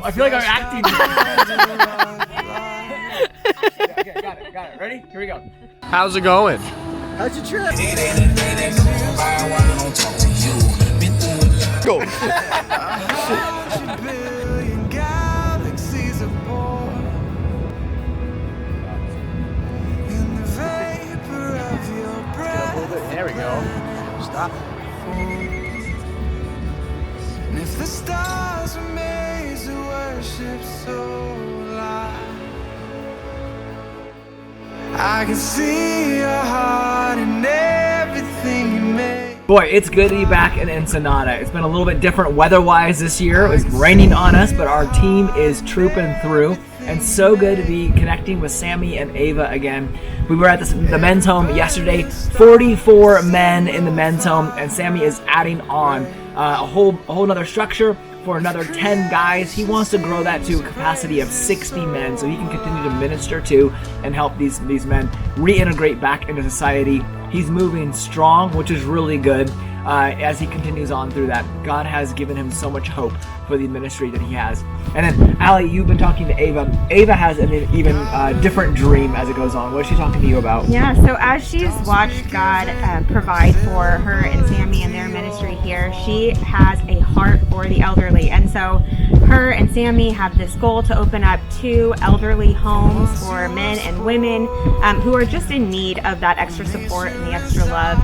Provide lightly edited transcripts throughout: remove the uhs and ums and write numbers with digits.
I feel like I'm acting. Okay, got it. Ready? Here we go. How's it going? How's your trip? Go. There we go. Stop. And if the stars were made to worship so loud, I can see your heart in everything you make. Boy, it's good to be back in Ensenada. It's been a little bit different weather-wise this year. It was raining on us, but our team is trooping through. And so good to be connecting with Sammy and Ava again. We were at the men's home yesterday. 44 men in the men's home, and Sammy is adding on a whole nother structure for another 10 guys. He wants to grow that to a capacity of 60 men so he can continue to minister to and help these men reintegrate back into society. He's moving strong, which is really good as he continues on through that. God has given him so much hope for the ministry that he has. And then, Allie, you've been talking to Ava. Ava has an even different dream as it goes on. What is she talking to you about? Yeah, so as she's watched God provide for her and Sammy and their ministry here, she has a heart for the elderly. And so her and Sammy have this goal to open up 2 elderly homes for men and women who are just in need of that extra support and the extra love.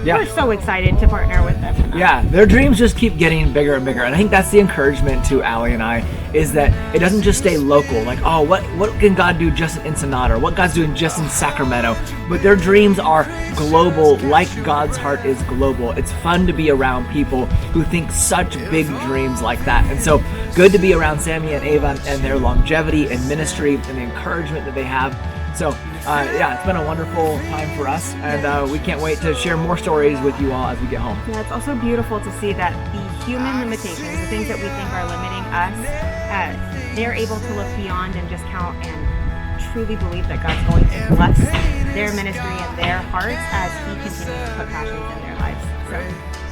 We're so excited to partner with them. Yeah, their dreams just keep getting bigger and bigger. And I think that's the encouragement to Allie and I, is that it doesn't just stay local. Like, oh, what can God do just in Ensenada? Or what God's doing just in Sacramento? But their dreams are global, like God's heart is global. It's fun to be around people who think such big dreams like that. And so good to be around Sammy and Ava and their longevity and ministry and the encouragement that they have. So, it's been a wonderful time for us, and we can't wait to share more stories with you all as we get home. Yeah, it's also beautiful to see that the human limitations, the things that we think are limiting us, they're able to look beyond and just count and truly believe that God's going to bless their ministry and their hearts as he continues to put passions in their lives. So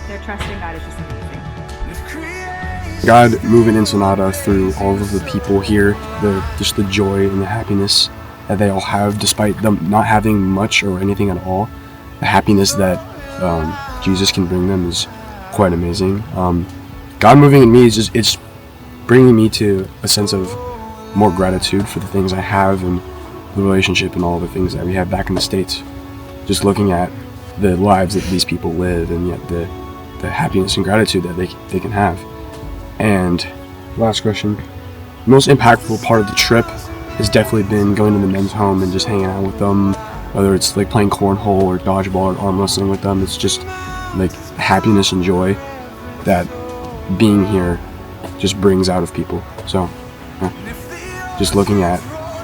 their trust in God is just amazing. God moving Ensenada through all of the people here, just the joy and the happiness that they all have, despite them not having much or anything at all. The happiness that Jesus can bring them is quite amazing. God moving in me is it's bringing me to a sense of more gratitude for the things I have and the relationship and all the things that we have back in the States. Just looking at the lives that these people live, and yet the happiness and gratitude that they can have. And last question, the most impactful part of the trip has definitely been going to the men's home and just hanging out with them, whether it's like playing cornhole or dodgeball or arm wrestling with them. It's just like happiness and joy that being here just brings out of people. So just looking at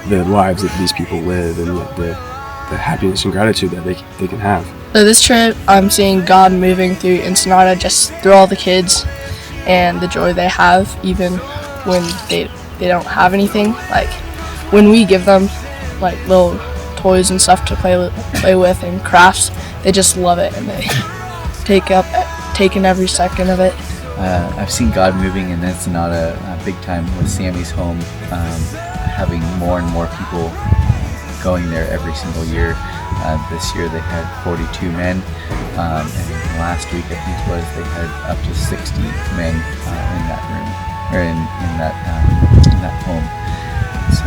the lives that these people live, and yet the happiness and gratitude that they can have. So this trip, I'm seeing God moving through Ensenada, just through all the kids and the joy they have, even when they don't have anything. Like when we give them like little toys and stuff to play with and crafts, they just love it and they taking every second of it. I've seen God moving in Ensenada big time with Sammy's home, having more and more people going there every single year. This year they had 42 men, and last week I think it was, they had up to 60 men in that room, or in that home. So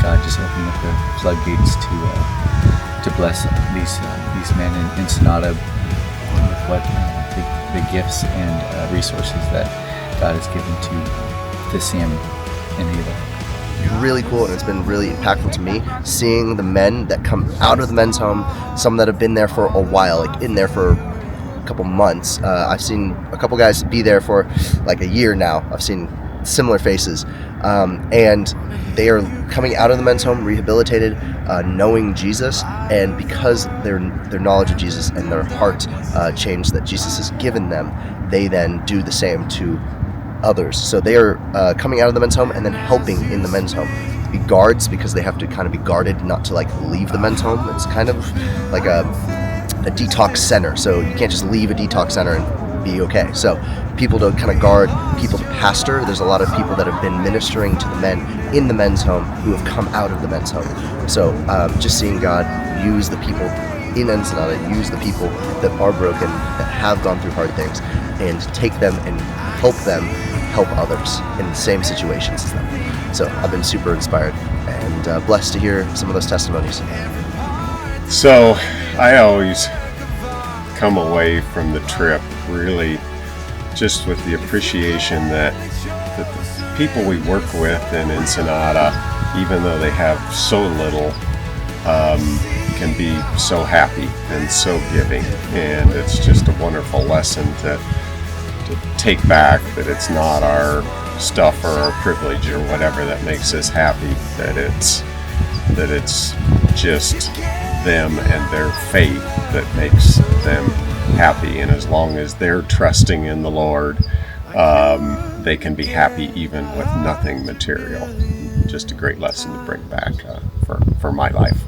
God just opening up the floodgates to bless these men in Ensenada with what the gifts and resources that God has given to Sam and Ava. Really cool, and it's been really impactful to me seeing the men that come out of the men's home, some that have been there for a while, like in there for a couple months. I've seen a couple guys be there for like a year now. I've seen similar faces, and they are coming out of the men's home rehabilitated, knowing Jesus, and because their knowledge of Jesus and their heart change that Jesus has given them, they then do the same to others. So they are coming out of the men's home and then helping in the men's home, be guards, because they have to kind of be guarded not to like leave the men's home. It's kind of like a detox center, so you can't just leave a detox center and be okay. So people to kind of guard, people to pastor. There's a lot of people that have been ministering to the men in the men's home who have come out of the men's home. So just seeing God use the people in Ensenada, use the people that are broken, that have gone through hard things, and take them and help others in the same situations as them. So I've been super inspired and blessed to hear some of those testimonies. So I always come away from the trip really just with the appreciation that the people we work with in Ensenada, even though they have so little, can be so happy and so giving, and it's just a wonderful lesson to take back that it's not our stuff or our privilege or whatever that makes us happy, that it's just them and their faith that makes them happy, and as long as they're trusting in the Lord, they can be happy even with nothing material. Just a great lesson to bring back for my life.